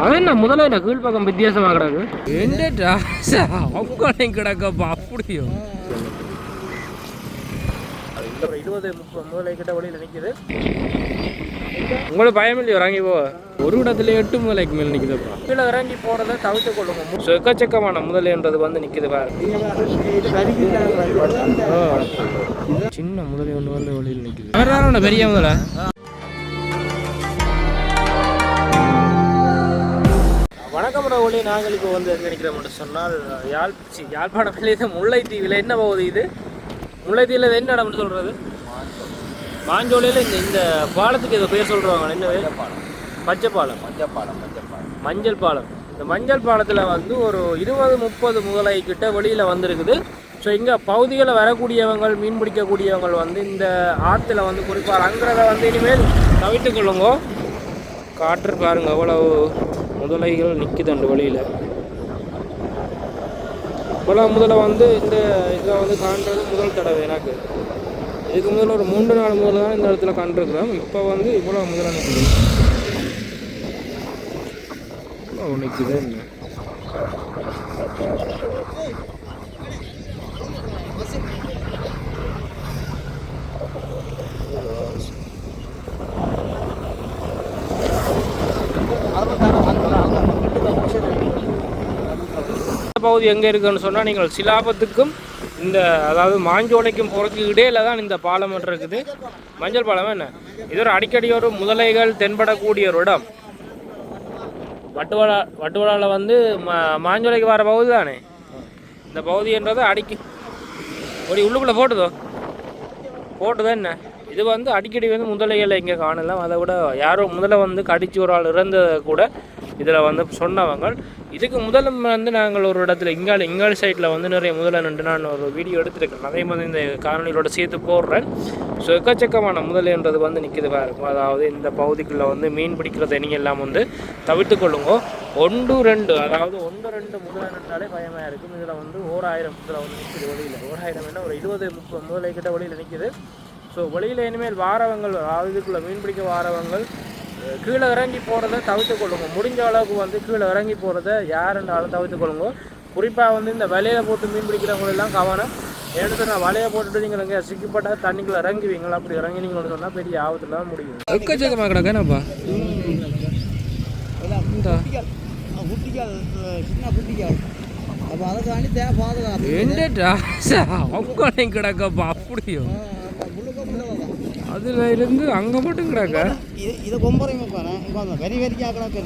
அது என்ன முதல்ல என்ன கீழ்ப்பக்கம் வித்தியாசமாக கிடக்கு என்னடா அவங்களையும் கிடக்கப்பா அப்படியும் 20-30 முதலை கிட்ட வழியில் நிற்குது. உங்களுக்கு பயம் இல்லையோ இறங்கி போ. ஒரு இடத்துல 8 முதலைக்கு மேலே நிற்குதுப்பா. கீழே இறங்கி போகிறத தவிர்த்து கொள்ளுங்க. எக்கச்சக்கமான முதலைன்றது வந்து நிற்குது பாரு. சின்ன முதலை ஒன்று வந்து வழியில் நிற்குது. வேற பெரிய முதலை வணக்கம் ஒளி. நாங்கள் இப்போ வந்து எங்கே நிற்கிறோம்னு சொன்னால் யாழ்ப்பாணம் முல்லைத்தீவில் என்ன போகுது இது முல்லைத்தீவில் என்ன இடம்னு சொல்கிறது மாஞ்சோலையில் இந்த பாலத்துக்கு ஏதோ பேர் சொல்கிறாங்க என்ன பச்சைப்பாலம் மஞ்சள் பாலம். இந்த மஞ்சள் பாலத்தில் வந்து ஒரு 20-30 முதலை கிட்ட வெளியில் வந்திருக்குது. ஸோ இங்கே பகுதிகளில் வரக்கூடியவங்க மீன் பிடிக்கக்கூடியவங்க வந்து இந்த ஆற்றுல வந்து குறிப்பாக அங்கிறத வந்து இனிமேல் தவிர்த்து கொள்ளுங்க. காற்று பாருங்க எவ்வளவு முதலைகள் நிற்குது அந்த வழியில். இவ்வளோ முதலை வந்து இந்த இதை வந்து காண்றது முதல் தடவை எனக்கு. இதுக்கு முதல்ல ஒரு 3-4 முதல்ல தான் இந்த இடத்துல காண்ருக்கிறோம். இப்போ வந்து இவ்வளோ முதல்ல நிற்குது. இவ்வளோ நிற்குது என்ன பகுதி எங்கே இருக்குன்னு சொன்னால் நீங்கள் சிலாபத்துக்கும் இந்த அதாவது மாஞ்சோலைக்கும் போகிறதுக்கு இடையில தான் இந்த பாலம் இருக்குது. மஞ்சள் பாலம் என்ன இது ஒரு அடிக்கடி ஒரு முதலைகள் தென்படக்கூடிய ஒரு இடம். வட்டுவலாவில் வந்து மாஞ்சோலைக்கு வர பகுதி தானே இந்த பகுதின்றது ஒரு உள்ளுக்குள்ளே போட்டுதோ என்ன இது வந்து அடிக்கடி வந்து முதலைகளை இங்கே காணலாம். அதை விட யாரோ முதல்ல வந்து கடிச்சு ஒரு ஆள் இறந்ததை கூட இதில் வந்து சொன்னவங்க. இதுக்கு முதல்ல வந்து நாங்கள் ஒரு இடத்துல இங்காளி சைட்டில் வந்து நிறைய முதல்ல நின்று நான் ஒரு வீடியோ எடுத்துருக்கேன். அதே மாதிரி இந்த காணொலியோட சேர்த்து போடுறேன். ஸோ எக்கச்சக்கமான முதலைன்றது வந்து நிற்கிது பாருங்க. அதாவது இந்த பகுதிக்குள்ளே வந்து மீன் பிடிக்கிறத நீங்கள் எல்லாம் வந்து தவிர்த்து கொள்ளுங்க. 1-2 அதாவது 1-2 முதலை நின்றாலே பயமாக இருக்கும். இதில் வந்து 1000 முதலை வந்து நிற்கிது வழியில். 1000 என்ன ஒரு 20-30 முதலை கிட்ட வழியில் நிற்கிது. ஸோ வழியில் இனிமேல் வாரவங்கள் அதாவது இதுக்குள்ளே மீன் பிடிக்க வாரவங்கள் கீழே இறங்கி போகிறத தவிர்த்து கொள்ளுங்க. முடிஞ்ச அளவுக்கு வந்து கீழே இறங்கி போகிறத யாருன்றாலும் தவிர்த்து கொள்ளுங்க. குறிப்பாக வந்து இந்த வலையில் போட்டு மீன் பிடிக்கிறவங்களெல்லாம் கவனம். ஏன்னு நான் வலையை போட்டுட்டு நீங்கள் இங்கே சிக்கப்பட்டால் தண்ணிக்குள்ளே இறங்குவீங்களா? அப்படி இறங்கினீங்கன்னு சொன்னால் பெரிய ஆபத்தில் தான் முடியும். எக்கச்சக்கமாக கிடக்கேனாப்பா அவங்களையும் கிடக்கப்பா அப்படியும் அதுல இருந்து அங்க மட்டும் கிடக்க இது கொம்பரை முக்கான வெறி வெறிக்கா கிடக்கு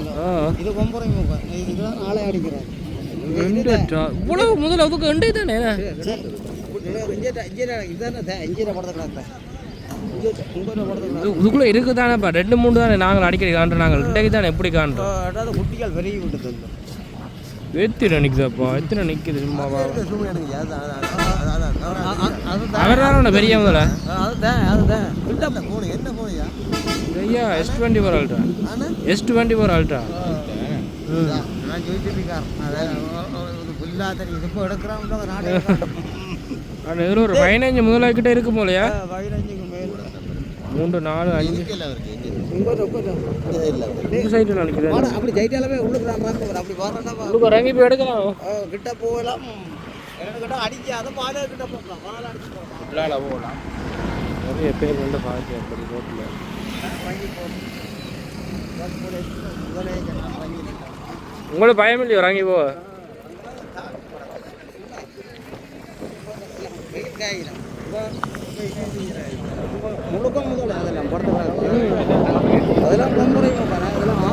இது கொம்பரை முக்கா இதுதான் ஆளை அடிக்கிறார் இவ்வளவு முதல்ல அதுக்கு எண்டே தானே இதுக்குள்ள இருக்குதானேப்பா 2-3 தானே நாங்கள் அடிக்கடி காண்றோம். நாங்கள் இன்றைக்கு தானே எப்படி காண்றோம் குட்டிகள் பெரிய விட்டு எத்தனை நிற்குதாப்பா எத்தனை நிற்குது சும்மாவா அவர்தான பெரிய முதல்ல ஐயா S24 அல்ட்ரா S24 அல்ட்ரா ஒரு 15 முதலாக்கிட்ட இருக்கு போலையா 3, 4, 5 சைட்டில் நினைக்கிறேன். அப்படி ஜெயிட்டாலுமே உள்ளுக்கு இறங்கி போய் எடுக்கலாம் கிட்ட போகலாம். அடிக்காத பாலை கிட்ட போகலாம் போகலாம். நிறைய பேர் வந்து பார்க்க அப்படி ரோட்டில் உங்களுக்கு பயம் இல்லையோ இறங்கி போ. முழுக்கம் முதல்ல அதெல்லாம் அதெல்லாம் கொம்புறையும் அதெல்லாம்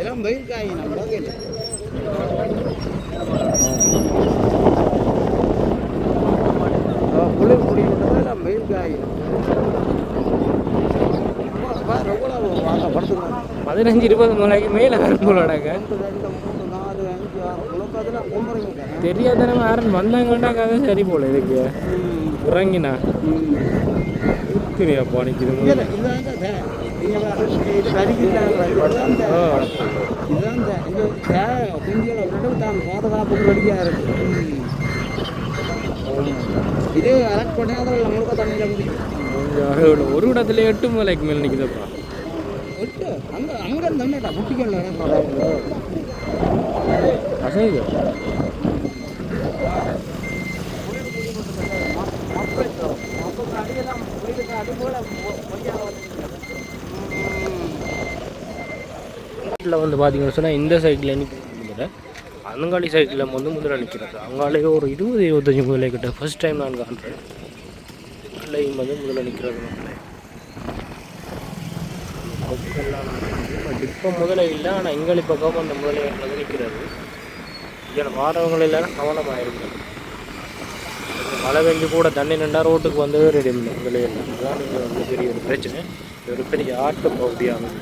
எல்லாம் வெயில் காய் குளிர் குடிக்கிட்டதான் எல்லாம் வெயில் காய் 15-20 முதலைக்கு மேலே வரும்போலடாக்க தெரியாதானே யாரும் வந்தாங்கன்னாக்கா சரி போல இதுக்கு இறங்கினா தெரியாப்பா நிற்கிது. பாதுகாப்பு ரெடியாக இருக்கு. இது அலர்ட் பண்ணி அதில் முழுக்க தண்ணியில் முடியும். ஒரு இடத்துல 8 முதலைக்கு மேல் நிற்குதுப்பா. விட்டு அங்கே இருந்தா குட்டிக்கல்ல அசைது வந்து பார்த்தீங்கன்னு சொன்னால் இந்த சைடில் நிற்கிற அங்காளி சைடில் வந்து முதல்ல நிற்கிறது. அங்காளிக்கு ஒரு 20-25 முதலே கிட்ட ஃபர்ஸ்ட் டைம் நான் காண்றேன். இதுலையும் வந்து முதல்ல நிற்கிறது மக்களே. இப்போ முதலே இல்லை, ஆனால் எங்களி பக்கம் அந்த முதலே வந்து நிற்கிறது. இதில் வாரவங்கள் எல்லாம் கவனமாக இருக்குது. மழை பெஞ்சு கூட தண்ணி நின்றா ரோட்டுக்கு வந்து ரெடி இல்லை முதலையெல்லாம். அதுதான் நீங்கள் வந்து பெரிய ஒரு பிரச்சனை. ஒரு பெரிய ஆட்டு பகுதியாகும்.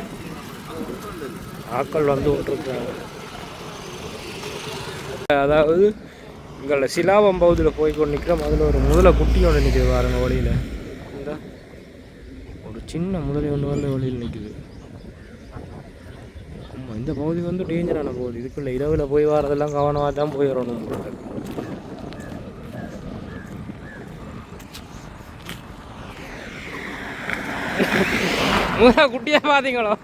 ஆக்கள் வந்து விட்டுருக்காங்க. அதாவது எங்களை சிலாவம் பகுதியில் போய் கொண்டு நிற்கிறோம். அதில் ஒரு முதலை குட்டியோட நிற்கிது பாருங்க வழியில். ஒரு சின்ன முதலை ஒன்று வந்து வழியில் நிற்கிது. ஆமாம், இந்த பகுதி வந்து டேஞ்சரான பகுதி. இதுக்குள்ளே இரவில் போய் வரதெல்லாம் கவனமாக தான் போய் வரணும். முதல்ல குட்டியாக பார்த்தீங்களோ?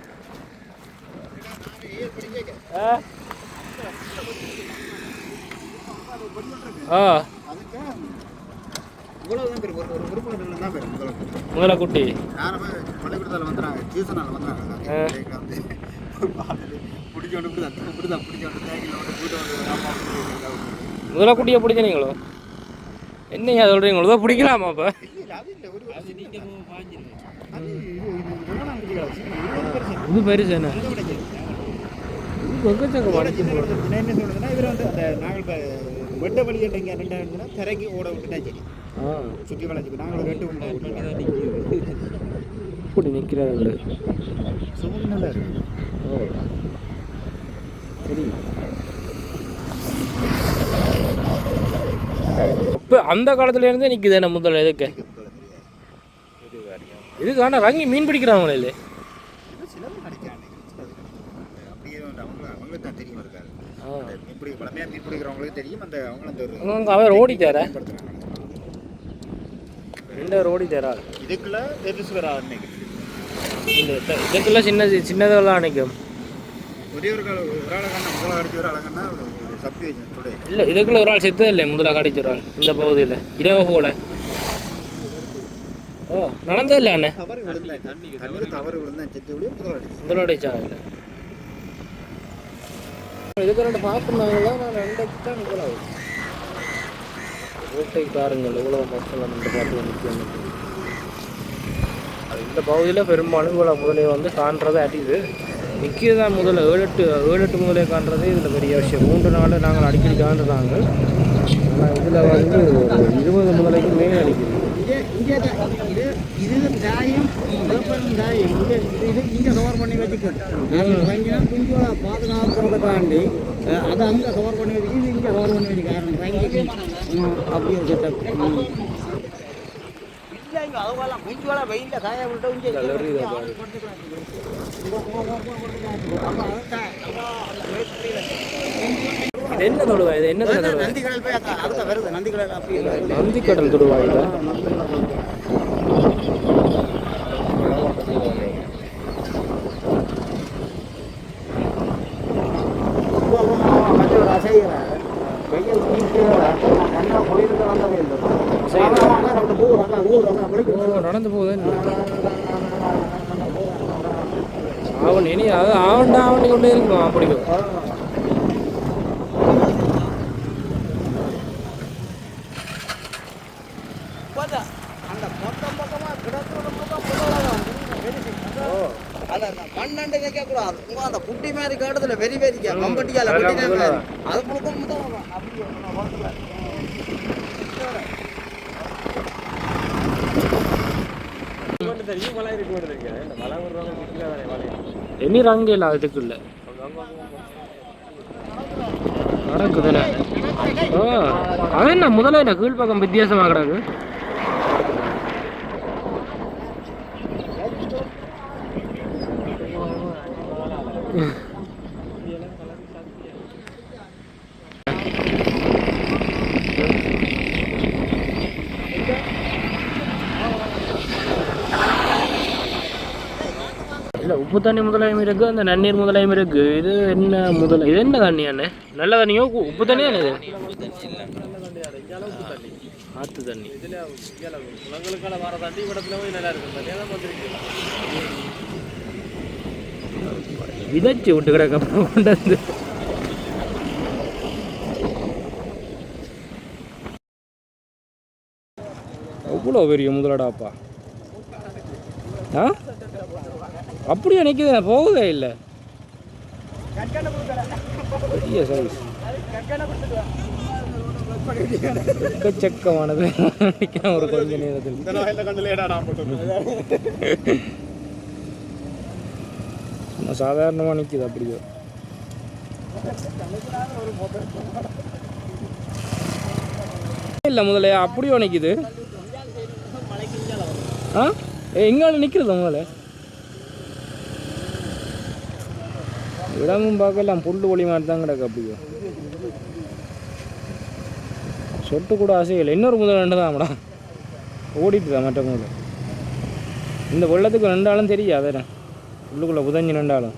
முதல்ல குட்டி முதல்ல குட்டியை பிடிச்சனீங்களோ? என்னையா சொல்றீங்களோ? பிடிக்கலாமா? அப்போ இது பெருசு என்ன என்ன சொல்றதுன்னா இவர் வந்து அந்த நாங்கள் வெட்ட வழி இங்கே ரெண்டாயிரம்னா திரைக்கு ஓட விட்டுனா சரி சுற்றி வளைஞ்சி நாங்கள் வெட்டு இப்படி நிற்கிறார்கள். சுமதி நல்லா இருக்கு. சரி, இப்போ அந்த காலத்துலேருந்தே நிற்குது என்ன முதல்ல எதுக்கு இதுக்கு? ஆனால் ரங்கி மீன் பிடிக்கிறாங்களே இல்லை? அவர் ஓடித்தார ஓடித்தாரா? இதுக்குள்ள இதுக்குள்ள சின்னதெல்லாம் அணைக்கும். ஒரே ஒரு அடிச்சு ஒரு அழகன்னா சக்தி இல்லை, இதுக்குள்ள ஒரு ஆள் செத்தது இல்லை. முதல்ல கடிச்சு ஒரு ஆள் இந்த பகுதியில் இரவு போல. ஓ, நடந்தது இல்லை அண்ணே? தவறு விழுந்தேன் செத்து முதல்ல அடிச்சாங்க. இல்லை, இதுக்கு ரெண்டு பார்த்துருந்தாங்களா? நான் ரெண்டு தான் முதலாவது ரோட்டை பாருங்கள் எவ்வளோ மக்கள் அந்த பார்த்து நிற்கணும். அது இந்த பகுதியில் பெரும்பாலும் இவ்வளோ முதலே வந்து காண்றதை அடிக்குது. நிற்கிறதான் முதல்ல 7-8 முதலே காண்றது இதில் பெரிய விஷயம். 3 நாள் நாங்கள் அடிக்கடி காண்றாங்க. ஆனால் இதில் வந்து ஒரு 20 முதலைக்கு மேலே அடிக்குது. இது தாயம் தாயம் இங்கே கவர் பண்ணி வச்சுக்கணும். குஞ்சோட பாதுகாக்கிறதுக்காண்டி அதை அங்கே கவர் பண்ணி வச்சு இது இங்கே கவர் பண்ணி வச்சு காரணம் அப்படி ஒரு செட்டப் இல்லை. இங்கே அதெல்லாம் குஞ்சோட வெயிலில் காய விட்டு என்ன தொடுவா இது? என்ன நந்திக்கடல் போய் அடுத்த வருது. நந்திக்கடல் அப்படி நந்திக்கடல் தொடுவா இது. நடந்து போகுது அவன் இனி அது ஆவண்டா ஆவண்டி கொண்டே இருக்கும். அப்படிக்கும் பன்னெண்டு வைக்க கூடாது. அந்த குட்டி மாதிரி காட்டுல வெறி வெறிக்க கம்பட்டியால அது முழுக்க இனி ரங்க இல்லை அதுக்கு இல்லை நடக்குதுண்ணே. அது என்ன முதல்ல என்ன கீழ்ப்பக்கம் வித்தியாசமாக கிடக்கு. இதில் உப்பு தண்ணி முதலையும் இருக்குது, அந்த நன்னீர் முதலையும் இருக்குது. இது என்ன முதலை? இது என்ன தண்ணி அண்ணே? நல்ல தண்ணியோ உப்பு தண்ணி தானே இது? ஆற்று தண்ணி. விதைச்சு விட்டு கிடக்க கொண்டு வந்து எவ்வளோ பெரிய முதலடாப்பா. ஆ அப்படியே நிற்குது, போகவே இல்லை. பெரிய சைஸ், எக்கச்சக்கமானது. ஒரு கொஞ்ச நேரத்தில் சும்மா சாதாரணமாக நிற்குது அப்படியோ. இல்லை முதல்ல அப்படியோ நிற்குது. ஆ எங்கால நிற்கிறது முதல்ல? இடமும் பார்க்கலாம், புல்லு ஒளி மாதிரி தான் கிடக்கு. அப்படியோ சொட்டு கூட ஆசையில்லை. இன்னொரு முதல் ரெண்டு தான் மேடம் ஓடிட்டு தான் மற்ற முதல். இந்த வெள்ளத்துக்கு ரெண்டாலும் தெரியாது, அதே உள்ளுக்குள்ளே புதஞ்சு ரெண்டாலும்.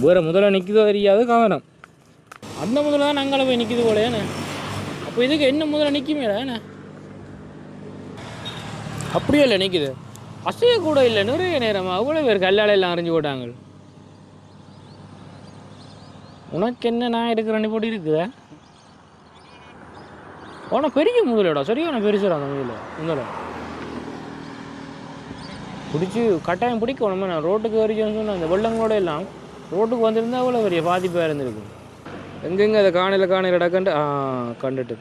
வேறு முதல்ல நிற்குதோ தெரியாது, கவனம். அந்த முதல்ல தான் அங்கே போய் நிற்கிது போல. ஏன்னா அப்போ இதுக்கு என்ன முதல்ல நிற்குமே என்ன? அப்படியே இல்லை நிற்குது, அசைய கூட இல்லை. நிறைய நேரமாக அவ்வளோ பேர் கல்லாலையெல்லாம் அறிஞ்சு போட்டாங்க. உனக்கு என்ன நான் இருக்கிறேன்னு போட்டு இருக்குதா? ஆனால் பெரிய முதலடா, சரியான பெருசுடா அந்த முதலை. பிடிச்சி கட்டாயம் பிடிக்கணும். நான் ரோட்டுக்கு வரைக்கும் சொன்னேன், அந்த வெள்ளங்களோட எல்லாம் ரோட்டுக்கு வந்திருந்தால் அவ்வளோ பெரிய பாதிப்பாக இருந்திருக்கு. எங்கெங்கே அதை காணையில் இடக்கண்டு கண்டுட்டு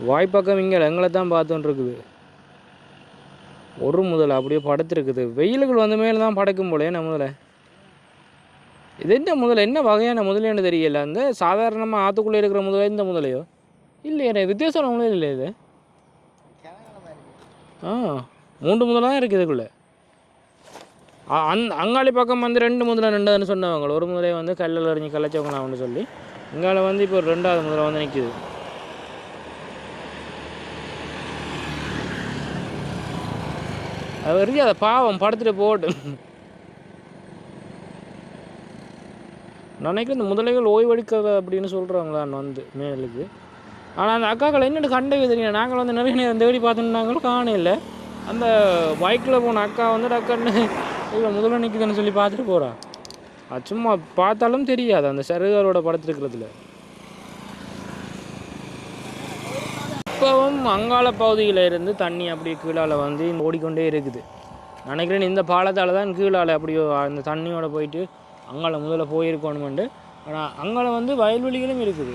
வாய்ப்பக்கம் இங்கே எங்களை தான் பார்த்துன்னு இருக்குது. ஒரு முதலை அப்படியே படுத்துருக்குது. வெயிலுக்குள் வந்த மேலே தான் படைக்கும் போல. என்ன முதலை இது? என்ன முதலை? என்ன வகையான முதலைன்னு தெரியல. அந்த சாதாரணமாக ஆற்றுக்குள்ளே இருக்கிற முதலை இந்த முதலையோ இல்லையே? வித்தியாசமான முதல் இல்லை இது. மூன்று முதல் தான் இருக்குது இதுக்குள்ளே. அங்காளி பக்கம் வந்து ரெண்டு ரெண்டுன்னு சொன்னவங்க. ஒரு முதலையை வந்து கல்லில் அறிஞ்சு கலைச்சவங்களாம்னு சொல்லி இங்கால வந்து இப்போ ரெண்டாவது முதலை வந்து நிற்கிது. அது வரைக்கும் அதை பாவம் படுத்துட்டு போட்டு நினைக்கிறேன். இந்த முதலைகள் ஓய்வெடுக்கிறது அப்படின்னு சொல்கிறாங்களான்னு வந்து மேலுக்கு. ஆனால் அந்த அக்காக்கள் என்னென்னு கண்டவே தெரியும். நாங்கள் வந்து நிறைய நேரம் தேடி பார்த்துனாங்களும் காணையில். அந்த பைக்கில் போன அக்கா வந்து டக்குன்னு இவ்வளோ முதல்ல நிற்குதுன்னு சொல்லி பார்த்துட்டு போகிறா. அது சும்மா பார்த்தாலும் தெரியாது அந்த சருகாரோட படத்திருக்கிறதுல. இப்போவும் அங்காள பகுதியில் இருந்து தண்ணி அப்படியே கீழால் வந்து ஓடிக்கொண்டே இருக்குது. நினைக்கிறேன் இந்த பாலத்தால் தான் கீழால் அப்படியோ அந்த தண்ணியோட போயிட்டு அங்காள முதல்ல போயிருக்கணுமெண்டு. ஆனால் அங்காள வந்து வயல்வெளிகளும் இருக்குது.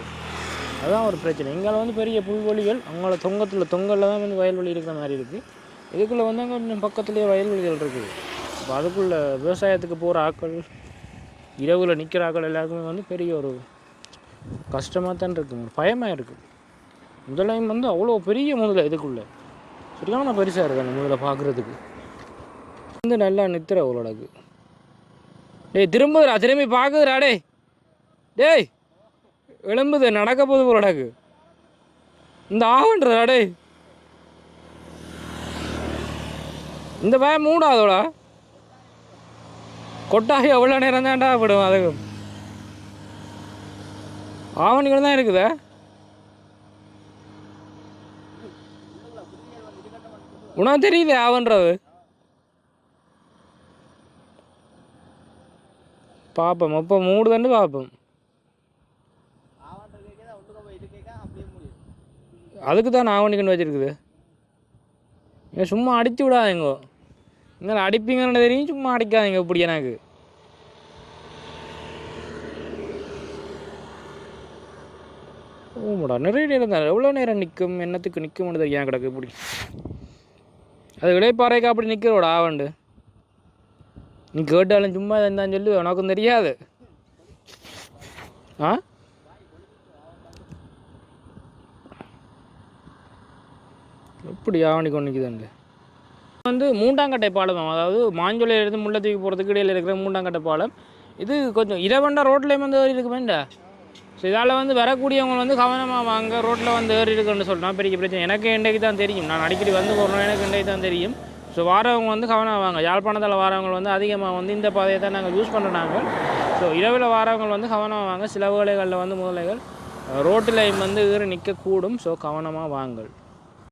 அதுதான் ஒரு பிரச்சனை. இங்கால வந்து பெரிய புல்வெளிகள், அங்காள தொங்கலில் தான் வந்து வயல்வெளி இருக்கிற மாதிரி இருக்குது. இதுக்குள்ளே வந்து அங்கே பக்கத்துலேயே வயல்வெளிகள் இருக்குது. இப்போ அதுக்குள்ளே விவசாயத்துக்கு போகிற ஆட்கள், இரவில் நிற்கிற ஆட்கள் எல்லாருக்குமே வந்து பெரிய ஒரு கஷ்டமாக தான் இருக்குது, ஒரு பயமாக இருக்குது. முதலையும் வந்து அவ்வளோ பெரிய முதலை இதுக்குள்ளே சரியான பெருசாக இருக்குது. அந்த முதலை பார்க்குறதுக்கு வந்து நல்லா நிற்கிற அவ்வளோடக்கு. டேய் திரும்புதுடா, திரும்பி பார்க்குதுடா. டேய் எழும்புது, நடக்க போகுது போலடாக்கு. இந்த ஆவன்றதா டேய், இந்த பயம் மூடாதோடா. கொட்டாகி எவ்வளோ நேரம் தான்டா விடும். அதுக்கு ஆவணிகள் தான் இருக்குதா? உனக்கு தெரியுது ஆவன்றது? பார்ப்போம், இப்போ மூடுதண்டு பார்ப்போம். அதுக்கு தான் ஆவணிக்கன்னு வச்சுருக்குது. நீங்கள் சும்மா அடித்து விடாதீங்கோ. நீங்கள் அடிப்பீங்கன்னு தெரியும், சும்மா அடிக்காதீங்க இப்படி. எனக்கு ஓமடா நிறைய நேரம் தான். எவ்வளோ நேரம் நிற்கும், என்னத்துக்கு நிற்கும்னு தெரியும் ஏன் கிடக்கு இப்படி. அது இடைப்பாறைக்கு அப்படி நிற்கிறோட ஆவண்டு. நீ கேட்டாலும் சும்மா இருந்தான்னு சொல்லி உனக்கும் தெரியாது. எப்படி ஆவணி கொண்டு நிற்குதுன்னு வந்து மூண்டாங்கட்டை பாலம். அதாவது மாஞ்சோலையிலேருந்து முல்லைத்தீவுக்கு போகிறதுக்கு இடையில் இருக்கிற மூண்டாங்கட்டை பாலம். இது கொஞ்சம் இரவண்டா ரோட்லேயும் வந்து இருக்குமேண்டா. ஸோ இதால் வந்து வரக்கூடியவங்க வந்து கவனமாக வாங்க. ரோட்டில் வந்து ஏறி இருக்குன்னு சொல்லினா பெரிய பிரச்சனை. எனக்கு இன்றைக்கு தான் தெரியும், நான் அடிக்கடி வந்து போகிறோம், எனக்கு இன்றைக்கு தான் தெரியும். ஸோ வாரவங்க வந்து கவனமாக வாங்க. யாழ்ப்பாணத்தில் வாரவங்க வந்து அதிகமாக வந்து இந்த பாதையை தான் நாங்கள் யூஸ் பண்ணுறாங்க. ஸோ இரவில் வாரவங்க வந்து கவனமாக வாங்க. சில வேளைகளில் வந்து முதலைகள் ரோட்டில் வந்து ஏறி நிற்கக்கூடும். ஸோ கவனமாக வாங்கள்.